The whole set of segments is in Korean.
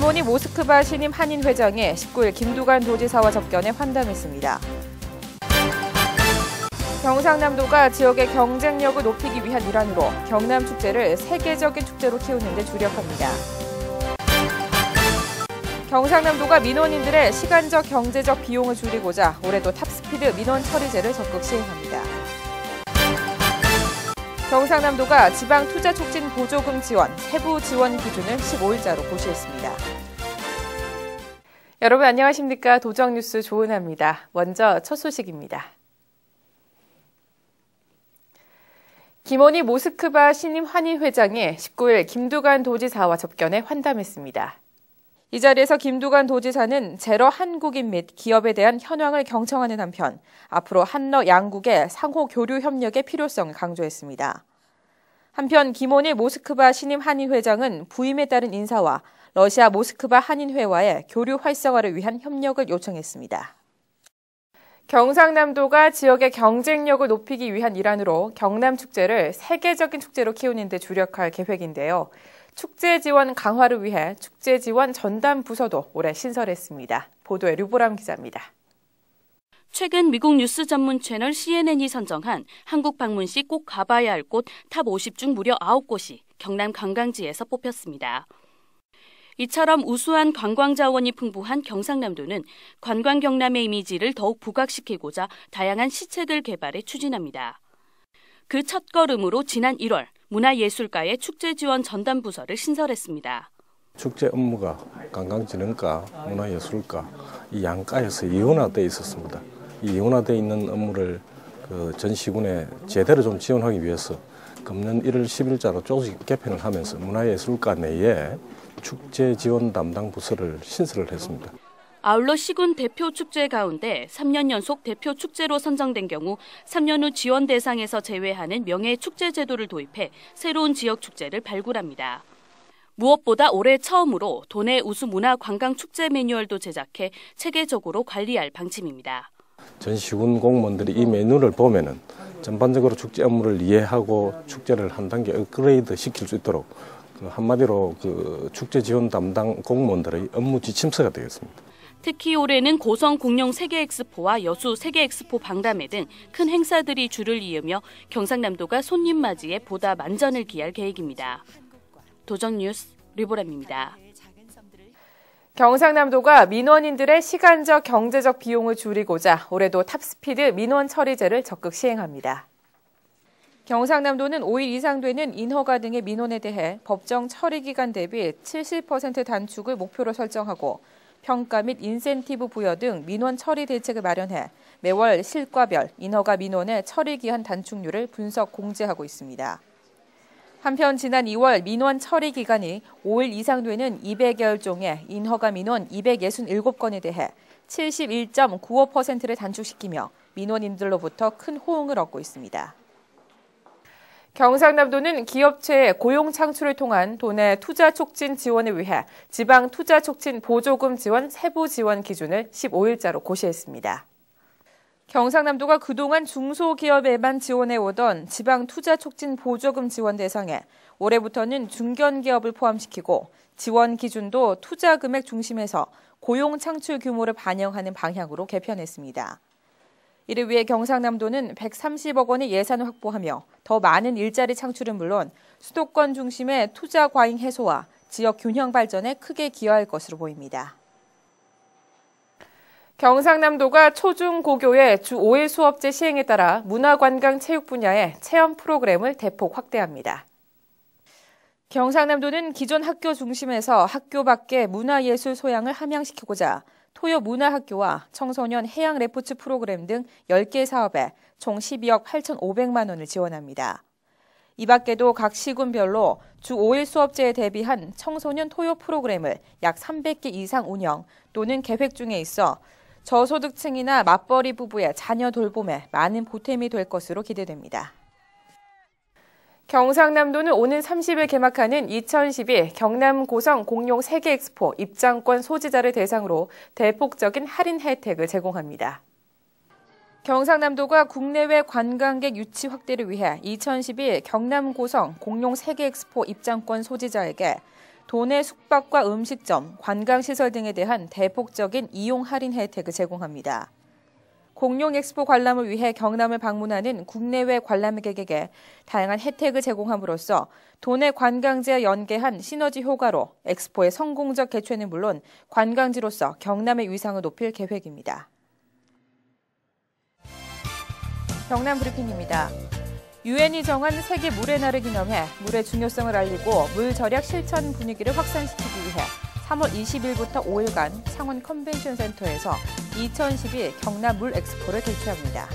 김원희 모스크바 신임 한인 회장이 19일 김두관 도지사와 접견해 환담했습니다. 경상남도가 지역의 경쟁력을 높이기 위한 일환으로 경남축제를 세계적인 축제로 키우는 데 주력합니다. 경상남도가 민원인들의 시간적 경제적 비용을 줄이고자 올해도 탑스피드 민원 처리제를 적극 시행합니다. 경상남도가 지방 투자 촉진 보조금 지원, 세부 지원 기준을 15일자로 고시했습니다. 여러분 안녕하십니까? 도정뉴스 조은하입니다. 먼저 첫 소식입니다. 김원희 모스크바 신임 한인 회장이 19일 김두관 도지사와 접견해 환담했습니다. 이 자리에서 김두관 도지사는 제러 한국인 및 기업에 대한 현황을 경청하는 한편 앞으로 한러 양국의 상호 교류 협력의 필요성을 강조했습니다. 한편 김원희 모스크바 신임 한인 회장은 부임에 따른 인사와 러시아 모스크바 한인회와의 교류 활성화를 위한 협력을 요청했습니다. 경상남도가 지역의 경쟁력을 높이기 위한 일환으로 경남축제를 세계적인 축제로 키우는 데 주력할 계획인데요. 축제 지원 강화를 위해 축제 지원 전담 부서도 올해 신설했습니다. 보도에 류보람 기자입니다. 최근 미국 뉴스 전문 채널 CNN이 선정한 한국 방문 시 꼭 가봐야 할 곳 탑 50 중 무려 9곳이 경남 관광지에서 뽑혔습니다. 이처럼 우수한 관광 자원이 풍부한 경상남도는 관광 경남의 이미지를 더욱 부각시키고자 다양한 시책을 개발해 추진합니다. 그 첫걸음으로 지난 1월 문화예술가의 축제 지원 전담 부서를 신설했습니다. 축제 업무가 관광진흥과, 문화예술가 이 양가에서 이원화되어 있었습니다. 이 이원화되어 있는 업무를 전 시군에 제대로 좀 지원하기 위해서 금년 1월 10일자로 조직 개편을 하면서 문화예술가 내에 축제 지원 담당 부서를 신설을 했습니다. 아울러 시군 대표 축제 가운데 3년 연속 대표 축제로 선정된 경우 3년 후 지원 대상에서 제외하는 명예 축제 제도를 도입해 새로운 지역 축제를 발굴합니다. 무엇보다 올해 처음으로 도내 우수 문화 관광 축제 매뉴얼도 제작해 체계적으로 관리할 방침입니다. 전 시군 공무원들이 이 매뉴얼을 보면은 전반적으로 축제 업무를 이해하고 축제를 한 단계 업그레이드 시킬 수 있도록 한마디로 축제 지원 담당 공무원들의 업무 지침서가 되겠습니다. 특히 올해는 고성 공룡 세계 엑스포와 여수 세계 엑스포 박람회 등 큰 행사들이 줄을 이으며 경상남도가 손님 맞이에 보다 만전을 기할 계획입니다. 도정뉴스 류보람입니다. 경상남도가 민원인들의 시간적 경제적 비용을 줄이고자 올해도 탑스피드 민원 처리제를 적극 시행합니다. 경상남도는 5일 이상 되는 인허가 등의 민원에 대해 법정 처리 기간 대비 70% 단축을 목표로 설정하고 평가 및 인센티브 부여 등 민원 처리 대책을 마련해 매월 실과별 인허가 민원의 처리 기한 단축률을 분석 공제하고 있습니다. 한편 지난 2월 민원 처리 기간이 5일 이상 되는 200여여 종의 인허가 민원 267건에 대해 71.95%를 단축시키며 민원인들로부터 큰 호응을 얻고 있습니다. 경상남도는 기업체의 고용 창출을 통한 도내 투자 촉진 지원을 위해 지방 투자 촉진 보조금 지원 세부 지원 기준을 15일자로 고시했습니다. 경상남도가 그동안 중소기업에만 지원해오던 지방 투자 촉진 보조금 지원 대상에 올해부터는 중견기업을 포함시키고 지원 기준도 투자 금액 중심에서 고용 창출 규모를 반영하는 방향으로 개편했습니다. 이를 위해 경상남도는 130억 원의 예산을 확보하며 더 많은 일자리 창출은 물론 수도권 중심의 투자 과잉 해소와 지역 균형 발전에 크게 기여할 것으로 보입니다. 경상남도가 초중고교의 주 5일 수업제 시행에 따라 문화관광체육 분야의 체험 프로그램을 대폭 확대합니다. 경상남도는 기존 학교 중심에서 학교 밖의 문화예술 소양을 함양시키고자 토요문화학교와 청소년 해양 레포츠 프로그램 등 10개 사업에 총 12억 8,500만 원을 지원합니다. 이 밖에도 각 시군별로 주 5일 수업제에 대비한 청소년 토요 프로그램을 약 300개 이상 운영 또는 계획 중에 있어 저소득층이나 맞벌이 부부의 자녀 돌봄에 많은 보탬이 될 것으로 기대됩니다. 경상남도는 오는 30일 개막하는 2012 경남 고성 공룡 세계 엑스포 입장권 소지자를 대상으로 대폭적인 할인 혜택을 제공합니다. 경상남도가 국내외 관광객 유치 확대를 위해 2012 경남 고성 공룡 세계 엑스포 입장권 소지자에게 도내 숙박과 음식점, 관광시설 등에 대한 대폭적인 이용 할인 혜택을 제공합니다. 공룡 엑스포 관람을 위해 경남을 방문하는 국내외 관람객에게 다양한 혜택을 제공함으로써 도내 관광지와 연계한 시너지 효과로 엑스포의 성공적 개최는 물론 관광지로서 경남의 위상을 높일 계획입니다. 경남 브리핑입니다. 유엔이 정한 세계 물의 날을 기념해 물의 중요성을 알리고 물 절약 실천 분위기를 확산시키기 위해 3월 20일부터 5일간 창원 컨벤션 센터에서 2012 경남 물 엑스포를 개최합니다.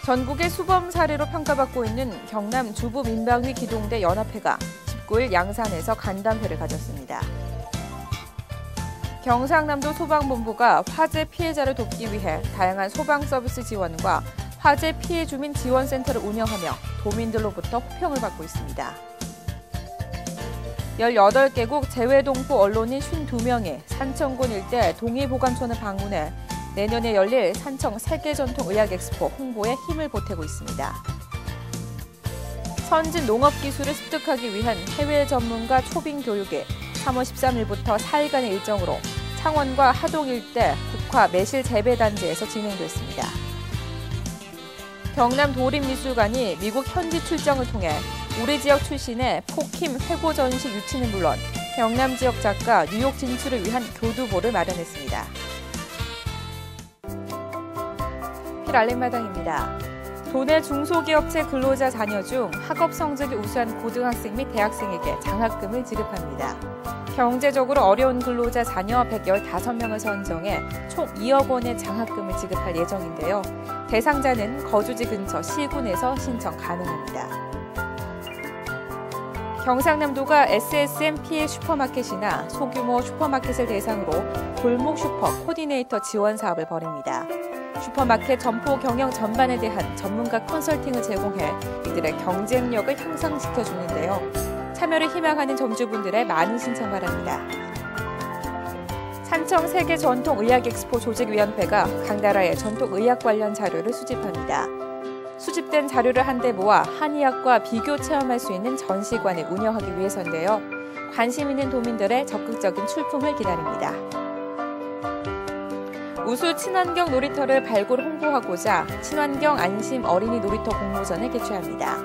전국의 수범 사례로 평가받고 있는 경남 주부민방위 기동대 연합회가 19일 양산에서 간담회를 가졌습니다. 경상남도 소방본부가 화재 피해자를 돕기 위해 다양한 소방 서비스 지원과 화재 피해 주민 지원센터를 운영하며 도민들로부터 호평을 받고 있습니다. 18개국 재외동포 언론인 52명이 산청군 일대 동의보감촌을 방문해 내년에 열릴 산청 세계전통의학 엑스포 홍보에 힘을 보태고 있습니다. 선진 농업기술을 습득하기 위한 해외 전문가 초빙 교육이 3월 13일부터 4일간의 일정으로 창원과 하동 일대 국화 매실 재배단지에서 진행됐습니다. 경남 도립미술관이 미국 현지 출정을 통해 우리 지역 출신의 폭힘 회고 전시 유치는 물론 경남 지역 작가 뉴욕 진출을 위한 교두보를 마련했습니다. 필알림마당입니다. 도내 중소기업체 근로자 자녀 중 학업 성적이 우수한 고등학생 및 대학생에게 장학금을 지급합니다. 경제적으로 어려운 근로자 자녀 115명을 선정해 총 2억 원의 장학금을 지급할 예정인데요. 대상자는 거주지 근처 시군에서 신청 가능합니다. 경상남도가 SSM 피해 슈퍼마켓이나 소규모 슈퍼마켓을 대상으로 골목 슈퍼 코디네이터 지원 사업을 벌입니다. 슈퍼마켓 점포 경영 전반에 대한 전문가 컨설팅을 제공해 이들의 경쟁력을 향상시켜주는데요. 참여를 희망하는 점주분들의 많은 신청 바랍니다. 산청 세계전통의학엑스포 조직위원회가 각 나라의 전통의학 관련 자료를 수집합니다. 수집된 자료를 한데 모아 한의학과 비교 체험할 수 있는 전시관을 운영하기 위해서인데요. 관심 있는 도민들의 적극적인 출품을 기다립니다. 우수 친환경 놀이터를 발굴 홍보하고자 친환경 안심 어린이 놀이터 공모전을 개최합니다.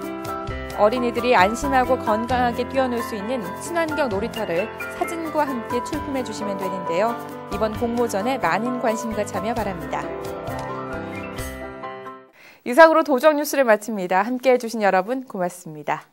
어린이들이 안심하고 건강하게 뛰어놀 수 있는 친환경 놀이터를 사진과 함께 출품해 주시면 되는데요. 이번 공모전에 많은 관심과 참여 바랍니다. 이상으로 도정 뉴스를 마칩니다. 함께해 주신 여러분 고맙습니다.